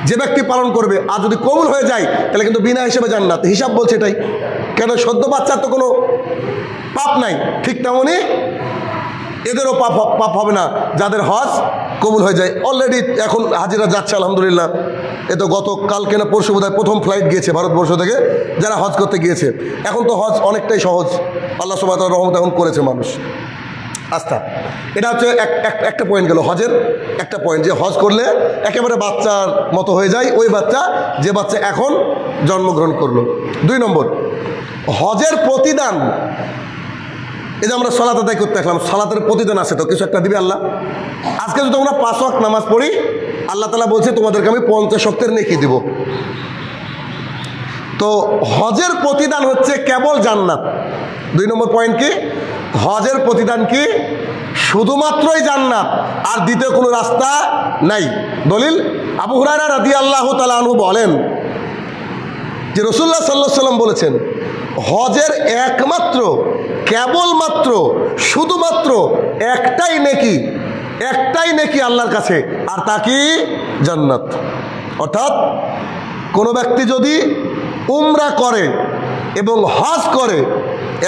যে ব্যক্তি পালন করবে আর যদি কবুল হয়ে যায় তাহলে কিন্তু বিনা হিসেবে জান্নাত। হিসাব বলছে এটাই। কেন? সদ্য বাচ্চার তো কোনো পাপ নাই, ঠিক তেমনই এদেরও পাপ হবে না যাদের হজ কবুল হয়ে যায়। অলরেডি এখন হাজিরা যাচ্ছে আলহামদুলিল্লাহ। এ তো গত কালকে না পরশু বোধহয় প্রথম ফ্লাইট গিয়েছে ভারতবর্ষ থেকে যারা হজ করতে গিয়েছে। এখন তো হজ অনেকটাই সহজ, আল্লাহ সুবহানাহু ওয়া তাআলার রহমত এখন করেছে মানুষ। আস্থা, এটা হচ্ছে একটা পয়েন্ট গেল, হজের একটা পয়েন্ট, যে হজ করলে একেবারে বাচ্চার মতো হয়ে যায় ওই বাচ্চা যে বাচ্চা এখন জন্মগ্রহণ করলো। 2 নম্বর, হজের প্রতিদান। এই যে আমরা সালাত আদায় করতে আসলাম, সালাতের প্রতিদান আছে তো, কিছু একটা দিবে আল্লাহ। আজকে যদি আমরা 5 ওয়াক্ত নামাজ পড়ি, আল্লাহ তাআলা বলছে তোমাদেরকে আমি 50 ওয়াক্তের নেকি দিব। তো হজের প্রতিদান হচ্ছে কেবল জান্নাত। 2 নম্বর পয়েন্ট কি? হজের প্রতিদান কি? শুধুমাত্রই জান্নাত, আর দ্বিতীয় কোনো রাস্তা নাই। দলিল আবু হুরায়রা রাদিয়াল্লাহু তাআলা আনহু বলেন যে রাসূলুল্লাহ সাল্লাল্লাহু আলাইহি ওয়াসাল্লাম বলেছেন, হজের একমাত্র, কেবলমাত্র, শুধুমাত্র একটাই নেকি আল্লাহর কাছে, আর তা কি? জান্নাত। অর্থাৎ কোনো ব্যক্তি যদি উমরা করে এবং হজ করে,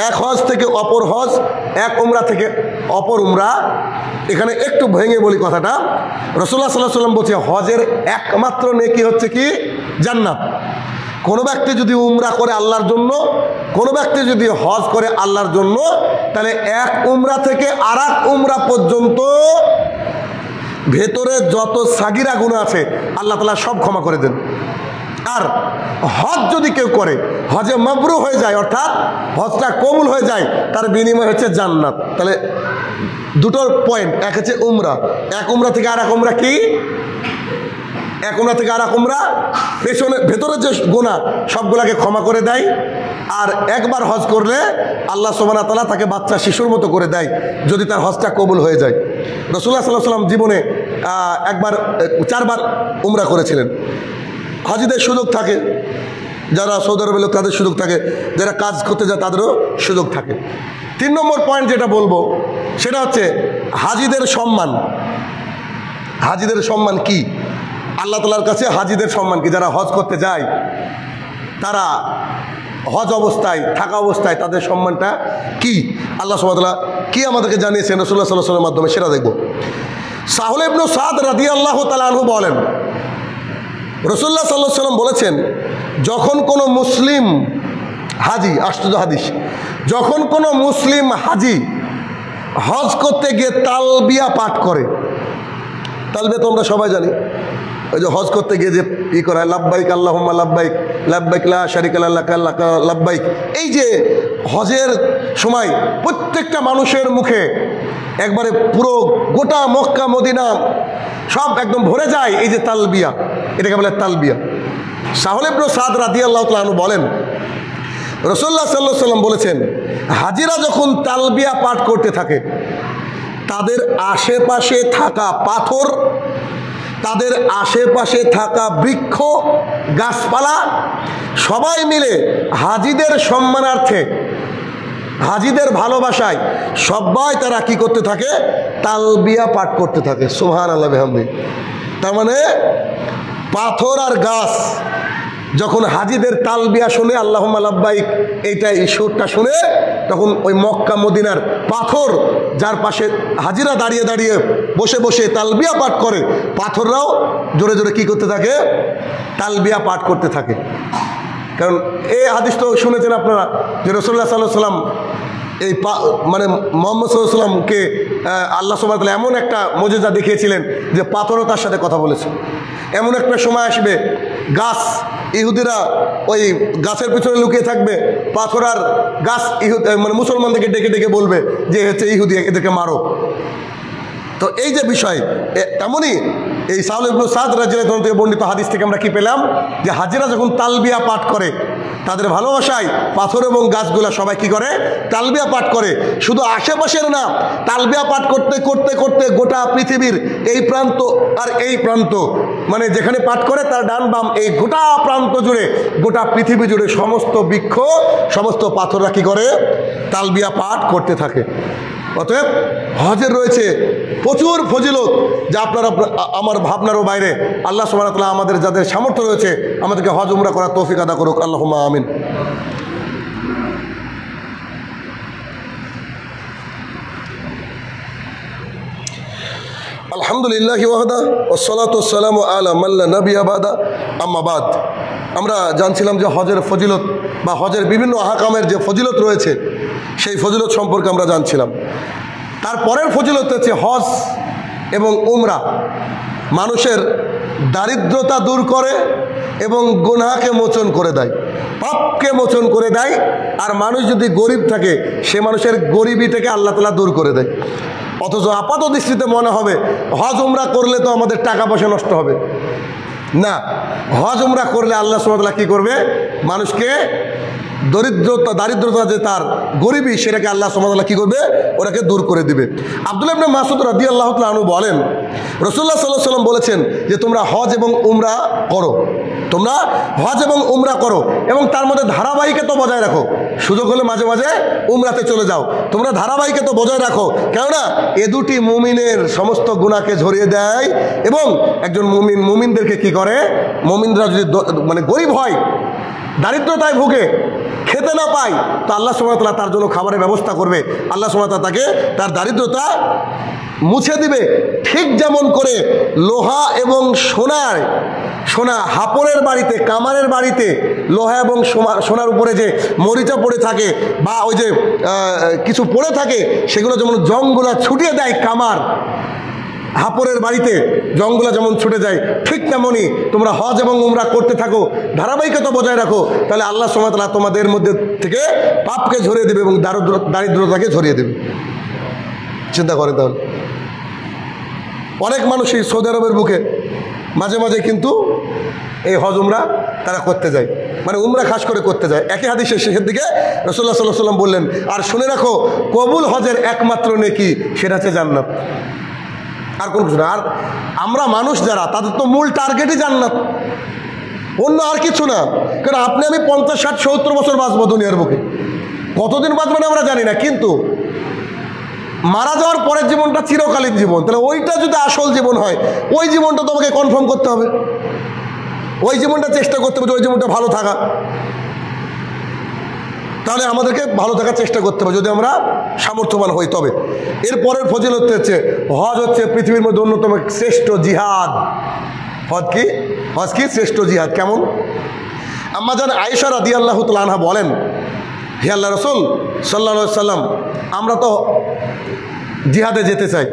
এক হজ থেকে অপর হজ, এক উমরা থেকে অপর উমরা, এখানে একটু ভেঙে বলি কথাটা। রাসূলুল্লাহ সাল্লাল্লাহু আলাইহি ওয়াসাল্লাম বলছে হজের একমাত্র নেকি হচ্ছে কি? জান্নাত। কোনো ব্যক্তি যদি উমরা করে আল্লাহর জন্য, কোনো ব্যক্তি যদি হজ করে আল্লাহর জন্য, তাহলে এক উমরা থেকে আর এক উমরা পর্যন্ত ভেতরে যত সাগিরা গুনাহ আছে আল্লাহ তাআলা সব ক্ষমা করে দেন। আর হজ যদি কেউ করে, হজে মাবরুর হয়ে যায়, অর্থাৎ হজটা কবুল হয়ে যায়, তার বিনিময় হচ্ছে জান্নাত। তাহলে দুটোর পয়েন্ট, এক হচ্ছে উমরা, এক উমরা থেকে আর এক উমরা কি? এক উমরা থেকে আর এক উমরা ভেতরে যে গুনাহ সবগুলাকে ক্ষমা করে দেয়। আর একবার হজ করলে আল্লাহ সুবহানাহু ওয়া তাআলা তাকে বাচ্চা শিশুর মতো করে দেয় যদি তার হজটা কবুল হয়ে যায়। রাসূলুল্লাহ সাল্লাল্লাহু আলাইহি ওয়াসাল্লাম জীবনে 4 বার উমরা করেছিলেন। হাজিদের সুযোগ থাকে, যারা সৌদি আরবের লোক তাদের সুযোগ থাকে, যারা কাজ করতে যায় তাদেরও সুযোগ থাকে। 3 নম্বর পয়েন্ট যেটা বলবো সেটা হচ্ছে হাজিদের সম্মান। হাজিদের সম্মান কি? আল্লাহ তাআলার কাছে হাজিদের সম্মান কি? যারা হজ করতে যায় তারা হজ অবস্থায় থাকা অবস্থায় তাদের সম্মানটা কি আল্লাহ সুবহানাহু ওয়া তাআলা কি আমাদেরকে জানিয়েছেন রাসূলুল্লাহ সাল্লাল্লাহু আলাইহি ওয়াসাল্লামের মাধ্যমে সেটা দেখব। সাহল ইবনে সাদ রাদিয়াল্লাহু তাআলা আনহু বলেন, রাসূলুল্লাহ সাল্লাল্লাহু আলাইহি ওয়াসাল্লাম বলেছেন, যখন কোনো মুসলিম হাজি, আশ্চর্য হাদিস, যখন কোনো মুসলিম হাজি হজ করতে গিয়ে তালবিয়া পাঠ করে, তালবিয়া তো আমরা সবাই জানি, ওই যে হজ করতে গিয়ে যে ই করা হয়, লাব্বাইক আল্লাহুম্মা লাব্বাইক, লাব্বাইক লা শারিকা লাকা লাব্বাইক, এই যে হজের সময় প্রত্যেকটা মানুষের মুখে একবারে পুরো গোটা মক্কা মদিনা সব একদম ভরে যায় এই যে তালবিয়া, এটাকে বলে তালবিয়া। সাহল ইবনে সাদ রাদিয়াল্লাহু তাআলা আনহু বলেন, রাসূলুল্লাহ সাল্লাল্লাহু আলাইহি ওয়াসাল্লাম বলেছেন, হাজিরা যখন তালবিয়া পাঠ করতে থাকে, তাদের আশেপাশে থাকা পাথর, তাদের আশেপাশে থাকা বৃক্ষ গাছপালা সবাই মিলে হাজিদের সম্মানার্থে, হাজিদের ভালোবাসায় সবাই তারা কি করতে থাকে, তালবিয়া পাঠ করতে থাকে। সুবহানাল্লাহ বিহামদি। তার মানে পাথর আর গাছ যখন হাজিদের তালবিয়া শুনে, আল্লাহুম্মা লাব্বাইক এইটা ঈশ্বরটা শুনে, তখন ওই মক্কা মদিনার পাথর যার পাশে হাজিরা দাঁড়িয়ে দাঁড়িয়ে বসে বসে তালবিয়া পাঠ করে, পাথররাও জোরে জোরে কি করতে থাকে, তালবিয়া পাঠ করতে থাকে। কারণ এই হাদিস তো শুনেছেন আপনারা যে রাসূলুল্লাহ সাল্লাল্লাহু আলাইহি ওয়াসাল্লাম এই মানে মুহাম্মদ সাল্লাল্লাহু আলাইহি ওয়াসাল্লামকে আল্লাহ সুবহানাহু ওয়া তাআলা এমন একটা মুজিজা দেখিয়েছিলেন যে পাথরও তার সাথে কথা বলেছে। এমন একটা সময় আসবে, গাছ, ইহুদিরা ওই গাছের পিছনে লুকিয়ে থাকবে, পাথর আর গাছ মানে মুসলমানদেরকে ডেকে ডেকে বলবে যে হচ্ছে ইহুদি, এদেরকে মারো। তো এই যে বিষয়, তেমনই এই সাহল ইবনে সাদ রাদিয়াল্লাহু আনহু থেকে বর্ণিত হাদিস থেকে আমরা কি পেলাম, যে হাজিরা যখন তালবিয়া পাঠ করে, তাদের ভালোবাসায় পাথর এবং গাছগুলা সবাই কি করে, তালবিয়া পাঠ করে। শুধু আশেপাশের না, তালবিয়া পাঠ করতে করতে করতে গোটা পৃথিবীর এই প্রান্ত আর এই প্রান্ত, মানে যেখানে পাঠ করে তার ডান বাম এই গোটা প্রান্ত জুড়ে, গোটা পৃথিবী জুড়ে সমস্ত বৃক্ষ, সমস্ত পাথররা কি করে, তালবিয়া পাঠ করতে থাকে। অতএব হজের রয়েছে প্রচুর ফজিলত, যা আপনারা আমার ভাবনারও বাইরে। আল্লাহ সুবহানাহু ওয়া তাআলা আমাদের যাদের সামর্থ্য রয়েছে আমাদেরকে হজ উমরা করার তৌফিক আদা করুক, আল্লাহুম্মা আমিন। আলহামদুলিল্লাহি ওয়াহদা ওয়াসসালাতু ওয়াসসালামু আলা মান লা নাবিয়্যা বাদা, আম্মা বাদ। আমরা জানছিলাম যে হজের ফজিলত বা হজের বিভিন্ন আহকামের যে ফজিলত রয়েছে, সেই ফজিলত সম্পর্কে আমরা জানছিলাম। তারপরের ফজিলত হচ্ছে হজ এবং উমরা মানুষের দারিদ্রতা দূর করে এবং গুনাহকে মোচন করে দেয়, পাপকে মোচন করে দেয়। আর মানুষ যদি গরিব থাকে, সে মানুষের গরিবিটাকে আল্লাহ তাআলা দূর করে দেয়। অথচ আপাত দৃষ্টিতে মনে হবে হজ উমরা করলে তো আমাদের টাকা পয়সা নষ্ট হবে। না, হজ উমরা করলে আল্লাহ সুবহানাহু ওয়া তাআলা কি করবে, মানুষকে দারিদ্রতা যে তার গরিবী, সেটাকে আল্লাহ সুবহানাহু ওয়া তাআলা কি করবে, ওটাকে দূর করে দিবে। আব্দুল্লাহ ইবনে মাসউদ রাদিয়াল্লাহু তাআলা আনহু বলেন, রাসূলুল্লাহ সাল্লাল্লাহু আলাইহি ওয়াসাল্লাম বলেছেন যে তোমরা হজ এবং উমরা করো, তোমরা হজ এবং উমরা করো এবং তার মধ্যে ধারাবাহিকতা বজায় রাখো। সুযোগ হলে মাঝে মাঝে উমরাতে চলে যাও, তোমরা ধারাবাহিকতা বজায় রাখো। কেননা এ দুটি মুমিনের সমস্ত গুনাহকে ঝরিয়ে দেয় এবং একজন মুমিনদেরকে কি করে, মুমিনরা যদি মানে গরিব হয়, দারিদ্রতায় ভুগে, খেতে না পায়, তো আল্লাহ সুবহানাহু ওয়া তাআলা তার জন্য খাবারের ব্যবস্থা করবে। আল্লাহ সুবহানাহু ওয়া তাআলা তাকে তার দারিদ্রতা মুছে দিবে। ঠিক যেমন করে লোহা এবং সোনা হাপড়ের বাড়িতে, কামারের বাড়িতে লোহা এবং সোনার উপরে যে মরিচা পড়ে থাকে বা ওই যে কিছু পড়ে থাকে, সেগুলো যেমন জংগুলা ছুটিয়ে দেয়, কামার হাপড়ের বাড়িতে জংগুলা যেমন ছুটে যায়, ঠিক তেমনই তোমরা হজ এবং উমরা করতে থাকো, ধারাবাহিকতা বজায় রাখো, তাহলে আল্লাহ সুবহানাহু ওয়া তাআলা তোমাদের মধ্যে থেকে পাপকে ঝরিয়ে দেবে এবং দারিদ্রতাকে ঝরিয়ে দেবে। চিন্তা করেন তাহলে। অনেক মানুষই সৌদি আরবের বুকে মাঝে মাঝে কিন্তু এই হজ উমরা তারা করতে যায়, মানে উমরা খাস করে করতে যায়। একই হাদিসের শেষের দিকে রাসূলুল্লাহ সাল্লাল্লাহু আলাইহি ওয়াসাল্লাম বললেন, আর শুনে রাখো, কবুল হজের একমাত্র নেকি সেটা হচ্ছে জান্নাত, আর কোন কিছু না। আর আমরা মানুষ যারা, তাদের তো মূল টার্গেটই জান্নাত, অন্য আর কিছু না। কারণ আপনি আমি 50, 60, 70 বছর বাঁচবো দুনিয়ার বুকে, কতদিন বাঁচবেন আমরা জানি না, কিন্তু মারা যাওয়ার পরের জীবনটা চিরকালীন জীবন। তাহলে ওইটা যদি আসল জীবন হয়, ওই জীবনটা তোমাকে কনফার্ম করতে হবে, ওই জীবনটা চেষ্টা করতে হবে, ওই জীবনটা ভালো থাকা। তাহলে আমাদেরকে ভালো থাকার চেষ্টা করতে হবে যদি আমরা সামর্থ্যবান হই। তবে এরপরের ফজিলত হচ্ছে হজ হচ্ছে পৃথিবীর মধ্যে অন্যতম শ্রেষ্ঠ জিহাদ। হজ কি শ্রেষ্ঠ জিহাদ। কেমন? আম্মা জান আয়েশা রাদিয়াল্লাহু তাআলা আনহা বলেন, হে আল্লাহর রাসূল সাল্লাল্লাহু আলাইহি সাল্লাম, আমরা তো জিহাদে যেতে চাই,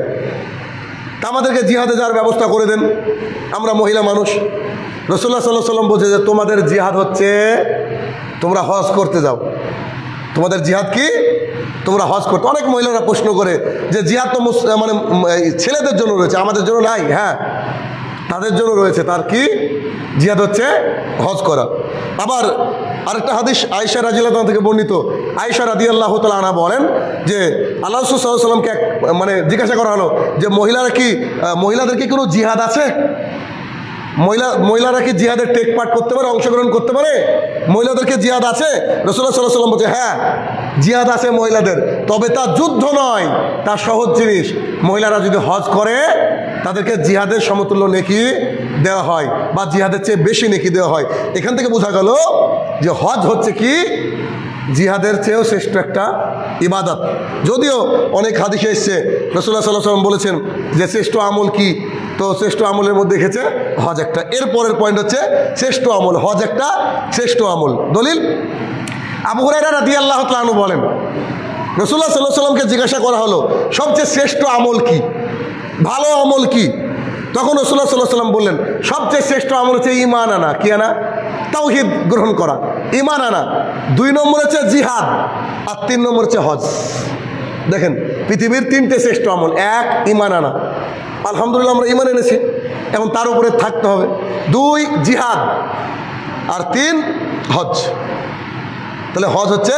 তা আমাদেরকে জিহাদে যাওয়ার ব্যবস্থা করে দেন, আমরা মহিলা মানুষ। রাসূলুল্লাহ সাল্লাল্লাহু আলাইহি সাল্লাম বলছে যে তোমাদের জিহাদ হচ্ছে তোমরা হজ করতে যাও। তোমাদের জিহাদ কি? তোমরা হজ করতে। অনেক মহিলারা প্রশ্ন করে যে জিহাদ তো মানে ছেলেদের জন্য রয়েছে, আমাদের জন্য নাই। হ্যাঁ, তাদের জন্য রয়েছে। তার কি? জিহাদ হচ্ছে হজ করা। আবার আরেকটা হাদিস আয়েশা রাদিয়াল্লাহু আনহা থেকে বর্ণিত, আয়েশা রাদিয়াল্লাহু তাআলা আনহা বলেন যে আল্লাহ রাসূল সাল্লাল্লাহু আলাইহি ওয়াসাল্লামকে মানে জিজ্ঞাসা করা হলো যে মহিলাদের কি কোনো জিহাদ আছে? মহিলারা কি জিহাদের টেক পার্ট করতে পারে, অংশগ্রহণ করতে পারে? মহিলাদেরকে জিহাদ আছে? রাসূলুল্লাহ সাল্লাল্লাহু আলাইহি ওয়াসাল্লাম বলছে হ্যাঁ, জিহাদ আছে মহিলাদের, তবে তা যুদ্ধ নয়, তা সহজ জিনিস। মহিলারা যদি হজ করে তাদেরকে জিহাদের সমতুল্য নেকি দেওয়া হয় বা জিহাদের চেয়ে বেশি নেকি দেওয়া হয়। এখান থেকে বোঝা গেল যে হজ হচ্ছে কি জিহাদের চেয়েও শ্রেষ্ঠ একটা ইবাদত। যদিও অনেক হাদিসে এসছে রাসূলুল্লাহ সাল্লাল্লাহু আলাইহি ওয়াসাল্লাম বলেছেন যে শ্রেষ্ঠ আমল কি, তো শ্রেষ্ঠ আমলের মধ্যে দেখেছে হজ একটা। এরপরের পয়েন্ট হচ্ছে শ্রেষ্ঠ আমল, হজ একটা শ্রেষ্ঠ আমল। দলিল আবু হুরায়রা রাদিয়াল্লাহু তাআলা আনহু বলেন, রাসূলুল্লাহ সাল্লাল্লাহু আলাইহি ওয়াসাল্লামকে জিজ্ঞাসা করা হলো সবচেয়ে শ্রেষ্ঠ আমল কি, ভালো আমল কি? তখন রাসূলুল্লাহ সাল্লাল্লাহু আলাইহি ওয়াসাল্লাম বললেন সবচেয়ে শ্রেষ্ঠ আমল হচ্ছে ঈমান আনা। কি আনা? তাওহীদ গ্রহণ করা, ঈমান আনা। 2 নম্বর হচ্ছে জিহাদ, আর 3 নম্বর হচ্ছে হজ। দেখেন পৃথিবীর 3টে শ্রেষ্ঠ আমল। 1 ঈমান আনা, আলহামদুলিল্লাহ আমরা ঈমান এনেছি, এখন তার উপরে থাকতে হবে। 2 জিহাদ, আর 3 হজ। তাহলে হজ হচ্ছে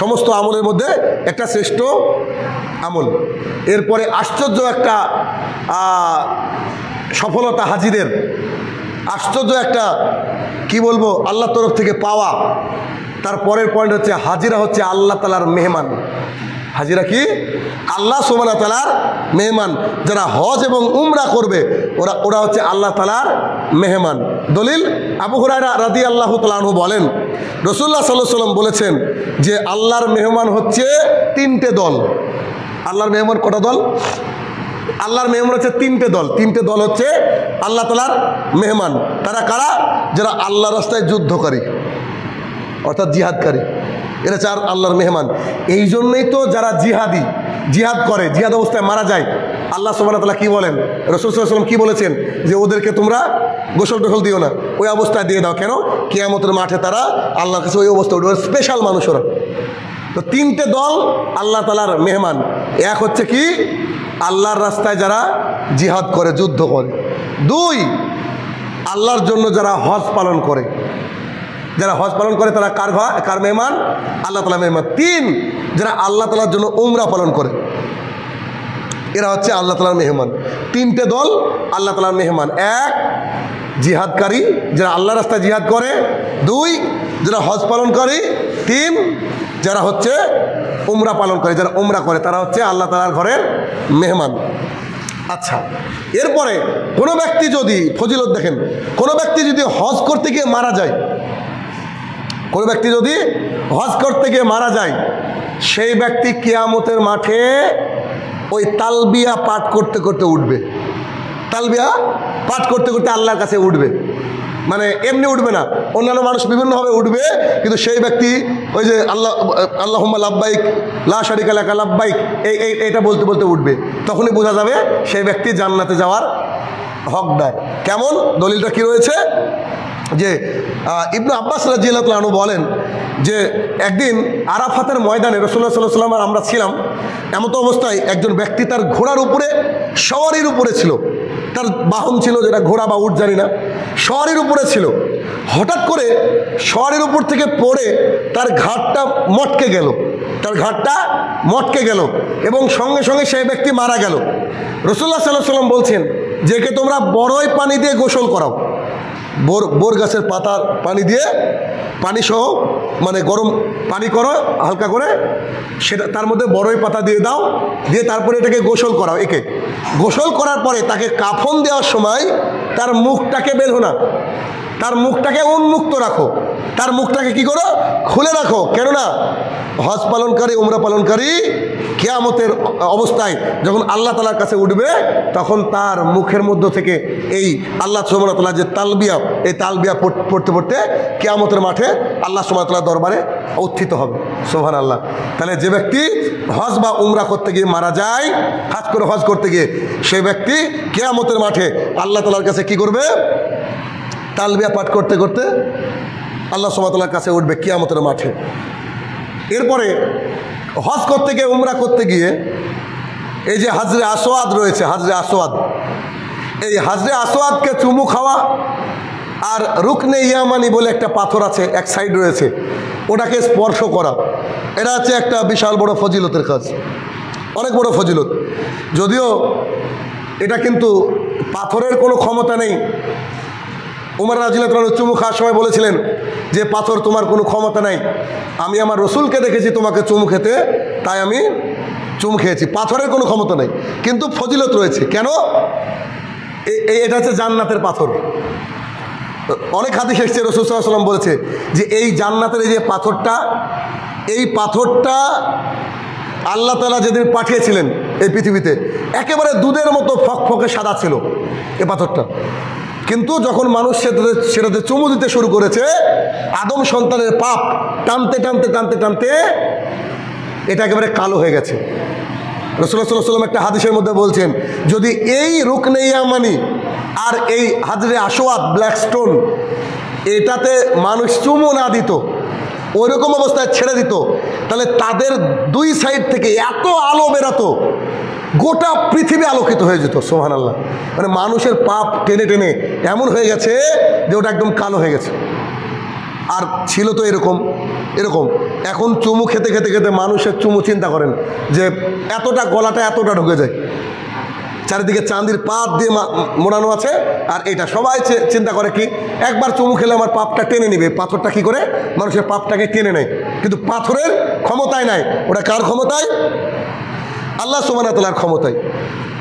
সমস্ত আমলের মধ্যে একটা শ্রেষ্ঠ আমল। এরপরে আশ্চর্য একটা সফলতা হাজিদের, আশ্চর্য একটা কি বলবো আল্লাহর তরফ থেকে পাওয়া। তারপরের পয়েন্ট হচ্ছে হাজিরা হচ্ছে আল্লাহ তাআলার মেহমান। হাজিরা কি? আল্লাহ সুবহানাহু ওয়া তাআলার মেহমান। যারা হজ এবং উমরা করবে ওরা হচ্ছে আল্লাহ তাআলার মেহমান। দলিল আবু হুরায়রা রাদিয়াল্লাহু তাআলা আনহু বলেন, রাসূলুল্লাহ সাল্লাল্লাহু আলাইহি ওয়াসাল্লাম বলেছেন যে আল্লাহর মেহমান হচ্ছে 3টে দল। আল্লাহর মেহমান কটা দল? আল্লাহর মেহমান হচ্ছে 3টে দল। 3টে দল হচ্ছে আল্লাহ তাআলার মেহমান। তারা কারা? যারা আল্লাহর রাস্তায় যুদ্ধকারী, অর্থাৎ জিহাদকারী, এরা চার আল্লাহর মেহমান। এই জন্যই তো যারা জিহাদ করে, জিহাদ অবস্থায় মারা যায়, আল্লাহ সুবহানাহু ওয়া তাআলা কি বলেন, রাসূল সাল্লাল্লাহু আলাইহি ওয়াসাল্লাম কি বলেছেন যে ওদেরকে তোমরা গোসল টোসল দিও না, ওই অবস্থায় দিয়ে দাও। কেন? কিয়ামতের মাঠে তারা আল্লাহর কাছে ওই অবস্থা উঠবে, স্পেশাল মানুষ ওরা। তো 3টে দল আল্লাহ তাআলার মেহমান। এক হচ্ছে কি? আল্লাহর রাস্তায় যারা জিহাদ করে, যুদ্ধ করে। 2 আল্লাহর জন্য যারা হজ পালন করে, যারা হজ পালন করে তারা কার মেহমান? আল্লাহ তাআলার মেহমান। 3 যারা আল্লাহ তাআলার জন্য উমরা পালন করে, এরা হচ্ছে আল্লাহ তাআলার মেহমান। 3টে দল আল্লাহ তাআলার মেহমান। 1 জিহাদকারী, যারা আল্লাহর রাস্তায় জিহাদ করে। 2 যারা হজ পালন করে। 3 যারা হচ্ছে উমরা পালন করে, যারা উমরা করে তারা হচ্ছে আল্লাহ তাআলার ঘরের মেহমান। আচ্ছা, এরপরে কোনো ব্যক্তি যদি, ফজিলত দেখেন, কোনো ব্যক্তি যদি হজ করতে গিয়ে মারা যায়, কোনো ব্যক্তি যদি হজ করতে গিয়ে মারা যায়, সেই ব্যক্তি কিয়ামতের মাঠে ওই তালবিয়া পাঠ করতে করতে উঠবে। তালবিয়া পাঠ করতে করতে আল্লাহর কাছে উঠবে। মানে এমনি উঠবে না, অন্যান্য মানুষ বিভিন্নভাবে উঠবে, কিন্তু সেই ব্যক্তি ওই যে আল্লাহুম্মা লাব্বাইক লা শারিকা লাকা লাব্বাইক এইটা বলতে বলতে উঠবে। তখনই বোঝা যাবে সেই ব্যক্তি জান্নাতে যাওয়ার হকদার। কেমন? দলিলটা কি রয়েছে যে ইবনে আব্বাস রাদিয়াল্লাহু আনহু বলেন যে একদিন আরাফাতের ময়দানে রাসূলুল্লাহ সাল্লাল্লাহু আলাইহি ওয়াসাল্লাম আর আমরা ছিলাম। এমতো অবস্থায় একজন ব্যক্তি তার ঘোড়ার উপরে, সওয়ারির উপরে ছিল, তার বাহন ছিল, যেটা ঘোড়া বা উট জানি না, সওয়ারির উপরে ছিল। হঠাৎ করে সওয়ারির উপর থেকে পড়ে তার ঘাড়টা মটকে গেল, এবং সঙ্গে সঙ্গে সেই ব্যক্তি মারা গেল। রাসূলুল্লাহ সাল্লাল্লাহু আলাইহি ওয়াসাল্লাম বলছেন যে একে তোমরা বড়ই পানি দিয়ে গোসল করাও, বোর গাছের পাতার পানি দিয়ে, পানি সহ মানে গরম পানি করো হালকা করে, সেটা তার মধ্যে বড়ই পাতা দিয়ে দাও, দিয়ে তারপরে এটাকে গোসল করাও। একে গোসল করার পরে তাকে কাফন দেওয়ার সময় তার মুখটাকে বেঁধো না, তার মুখটাকে উন্মুক্ত রাখো, তার মুখটাকে কি করো, খুলে রাখো। কেননা হজ পালনকারী, উমরা পালনকারী কিয়ামতের অবস্থায় যখন আল্লাহ তাআলার কাছে উঠবে, তখন তার মুখের মধ্য থেকে এই আল্লাহ সুবহানাহু ওয়া তাআলা যে তালবিয়া, এই তালবিয়া পড়তে পড়তে কিয়ামতের মাঠে আল্লাহ সুবহানাহু ওয়া তাআলার দরবারে উত্থিত হবে। সুবহানাল্লাহ। তাহলে যে ব্যক্তি হজ বা উমরা করতে গিয়ে মারা যায়, খাস করে হজ করতে গিয়ে, সেই ব্যক্তি কিয়ামতের মাঠে আল্লাহ তাআলার কাছে কি করবে, তালবিয়া পাঠ করতে করতে আল্লাহ সুবহানাহু ওয়া তাআলার কাছে উঠবে কিয়ামতের মাঠে। এরপরে হজ করতে গিয়ে, উমরা করতে গিয়ে এই যে হাজরে আসওয়াদ রয়েছে, হাজরে আসওয়াদ, এই হাজরে আসওয়াদকে চুমু খাওয়া আর রুকনে ইয়ামানি বলে একটা পাথর আছে এক সাইড রয়েছে, ওটাকে স্পর্শ করা, এটা হচ্ছে একটা বিশাল বড় ফজিলতের কাজ, অনেক বড় ফজিলত। যদিও এটা কিন্তু পাথরের কোনো ক্ষমতা নেই। উমর রাদিয়াল্লাহু তাআলা চুমু খাওয়ার সময় বলেছিলেন যে পাথর তোমার কোনো ক্ষমতা নাই, আমি আমার রসুলকে দেখেছি তোমাকে চুমু খেতে, তাই আমি চুমু খেয়েছি। পাথরের কোনো ক্ষমতা নেই, কিন্তু ফজিলত রয়েছে। কেন? এটা হচ্ছে জান্নাতের পাথর। অনেক হাদিস এসেছে, রাসূল সাল্লাল্লাহু আলাইহি ওয়াসাল্লাম বলেছে যে এই জান্নাতের এই যে পাথরটা, এই পাথরটা আল্লাহ তাআলা যেদিন পাঠিয়েছিলেন এই পৃথিবীতে, একেবারে দুধের মতো ফকফকে সাদা ছিল এই পাথরটা। কিন্তু যখন মানুষ সেটাতে চুমু দিতে শুরু করেছে, আদম সন্তানের পাপ টানতে টানতে টানতে টানতে এটা একেবারে কালো হয়ে গেছে। রাসূলুল্লাহ সাল্লাল্লাহু আলাইহি ওয়াসাল্লাম একটা হাদিসের মধ্যে বলছেন, যদি এই রুকনে ইয়ামানি আর এই হাজরে আসওয়াদ, ব্ল্যাক স্টোন, এটাতে মানুষ চুমু না দিত, ওইরকম অবস্থায় ছেড়ে দিত, তাহলে তাদের দুই সাইড থেকে এত আলো বেরোতো, গোটা পৃথিবী আলোকিত হয়ে যেত। সুবহানাল্লাহ। মানে মানুষের পাপ টেনে টেনে এমন হয়ে গেছে যে ওটা একদম কালো হয়ে গেছে। আর ছিল তো এরকম। এখন চুমু খেতে খেতে খেতে মানুষের চুমু, চিন্তা করেন যে এতটা গলাটা এতটা ঢুকে যায়, চারিদিকে চাঁদির পাত দিয়ে মোড়ানো আছে, আর এটা সবাই চিন্তা করে কি একবার চুমু খেলে আমার পাপটা টেনে নিবে। পাথরটা কি করে মানুষের পাপটাকে টেনে নেয়, কিন্তু পাথরের ক্ষমতায় নাই। ওটা কার ক্ষমতায়? আল্লাহ সুবহানাহু ওয়া তাআলার ক্ষমতায়।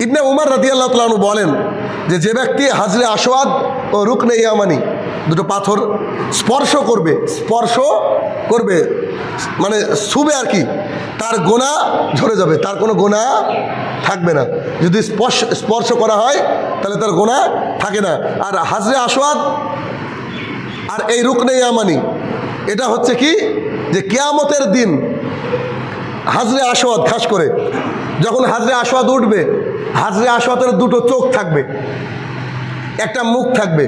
ইবনে উমর রাদিয়াল্লাহু তাআলা আনহু বলেন যে ব্যক্তি হাজরে আসওয়াদ ও রুকনে ইয়ামানি দুটো পাথর স্পর্শ করবে মানে ছুবে আর কি, তার গুনাহ ঝরে যাবে, তার কোনো গুনাহ থাকবে না। যদি স্পর্শ করা হয় তাহলে তার গুনাহ থাকে না। আর হাজরে আসওয়াদ আর এই রুকনে ইয়ামানি, এটা হচ্ছে কি যে কিয়ামতের দিন হাজরে আসওয়াদ, খাস করে যখন হাজরে আসওয়াদ উঠবে, হাজরে আসওয়াদের দুটো চোখ থাকবে, একটা মুখ থাকবে।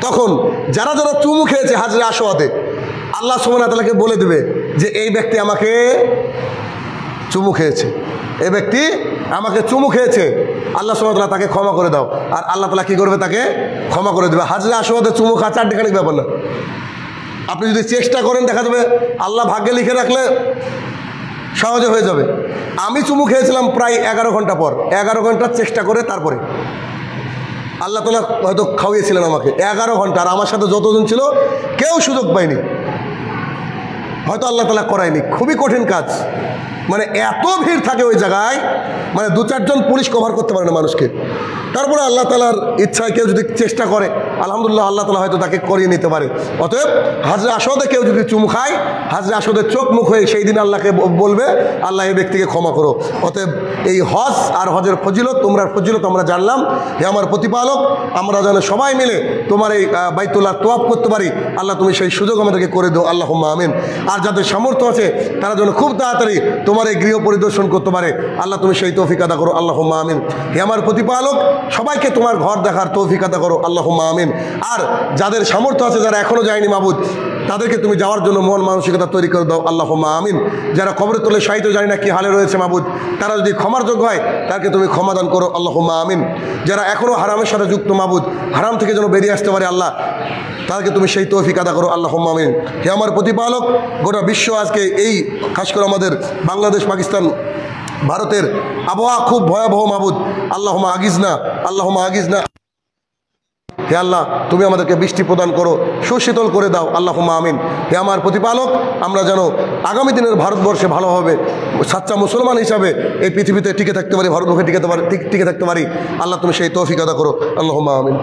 তখন যারা যারা চুমু খেয়েছে হাজরে আসওয়াদে, আল্লাহ সুবহানাহু ওয়া তাআলাকে বলে দেবে যে এই ব্যক্তি আমাকে চুমু খেয়েছে, এই ব্যক্তি আমাকে চুমু খেয়েছে, আল্লাহ সুবহানাহু ওয়া তাআলা তাকে ক্ষমা করে দাও। আর আল্লাহ তাআলা কি করবে? তাকে ক্ষমা করে দেবে। হাজরে আসওয়াদে চুমু খাওয়া চারটিখানিক ব্যাপার না। আপনি যদি চেষ্টা করেন, দেখা যাবে আল্লাহ ভাগ্যে লিখে রাখলে সহজে হয়ে যাবে। আমি চুমু খেয়েছিলাম প্রায় 11 ঘন্টা পর, 11 ঘন্টা চেষ্টা করে তারপরে আল্লাহ তাআলা হয়তো খাওয়িয়েছিলেন আমাকে 11 ঘন্টা। আর আমার সাথে যতজন ছিল কেউ সুযোগ পায়নি, হয়তো আল্লাহ তাআলা করায়নি। খুবই কঠিন কাজ, মানে এত ভিড় থাকে ওই জায়গায়, মানে 2-4 জন পুলিশ কভার করতে পারে না মানুষকে। তারপরে আল্লাহ তাআলার ইচ্ছায় কেউ যদি চেষ্টা করে, আলহামদুলিল্লাহ আল্লাহ তাআলা হয়তো তাকে করিয়ে নিতে পারে। অতএব হাজরে আসওয়াদে কেউ যদি চুমু খায়, হাজরে আসওয়াদের চোখ মুখ হয়ে সেই দিন আল্লাহকে বলবে, আল্লাহ এই ব্যক্তিকে ক্ষমা করো। অতএব এই হজ আর হজের ফজিলত, উমরার ফজিলত আমরা জানলাম। হে আমার প্রতিপালক, আমরা যেন সবাই মিলে তোমার এই বাইতুল্লাহ তওয়াফ করতে পারি, আল্লাহ তুমি সেই সুযোগ আমাদেরকে করে দাও, আল্লাহুম্মা আমিন। আর যাদের সামর্থ্য আছে তারা যেন খুব তাড়াতাড়ি তোমার এই গৃহ পরিদর্শন করতে পারে, আল্লাহ তুমি সেই তৌফিক আদা করো, আল্লাহুম্মা আমিন। হে আমার প্রতিপালক, সবাইকে তোমার ঘর দেখার তৌফিক আদা করো, আল্লাহুম্মা আমিন। আর যাদের সামর্থ্য আছে, যারা এখনো যায়নি মাবুদ, তাদেরকে তুমি যাওয়ার জন্য মন মানসিকতা তৈরি করে দাও, আল্লাহুম্মা আমিন। যারা কবরের তলে শায়িত, জানি না কি হালে রয়েছে মাবুদ, তারা যদি ক্ষমার যোগ্য হয় তাকে তুমি ক্ষমা দান করো, আল্লাহুম্মা আমিন। যারা এখনো হারামের সাথে যুক্ত মাবুদ, হারাম থেকে যেন বেরিয়ে আসতে পারে আল্লাহ, তাদেরকে তুমি সেই তৌফিক আদা করো, আল্লাহুম্মা আমিন। হে আমার প্রতিপালক, গোটা বিশ্ব আজকে এই খাস করে আমাদের বাংলাদেশ, পাকিস্তান, ভারতের আবহাওয়া খুব ভয়াবহ মাবুদ, আল্লাহুম্মা আগিজনা, আল্লাহুম্মা আগিজনা। হে আল্লাহ, তুমি আমাদেরকে বৃষ্টি প্রদান করো, সুশীতল করে দাও, আল্লাহুম্মা আমিন। হে আমার প্রতিপালক, আমরা যেন আগামী দিনের ভারতবর্ষে ভালোভাবে সাচ্চা মুসলমান হিসাবে এই পৃথিবীতে টিকে থাকতে পারি, ভারতবর্ষে টিকে থাকতে পারি, আল্লাহ তুমি সেই তৌফিক আদা করো, আল্লাহুম্মা আমিন।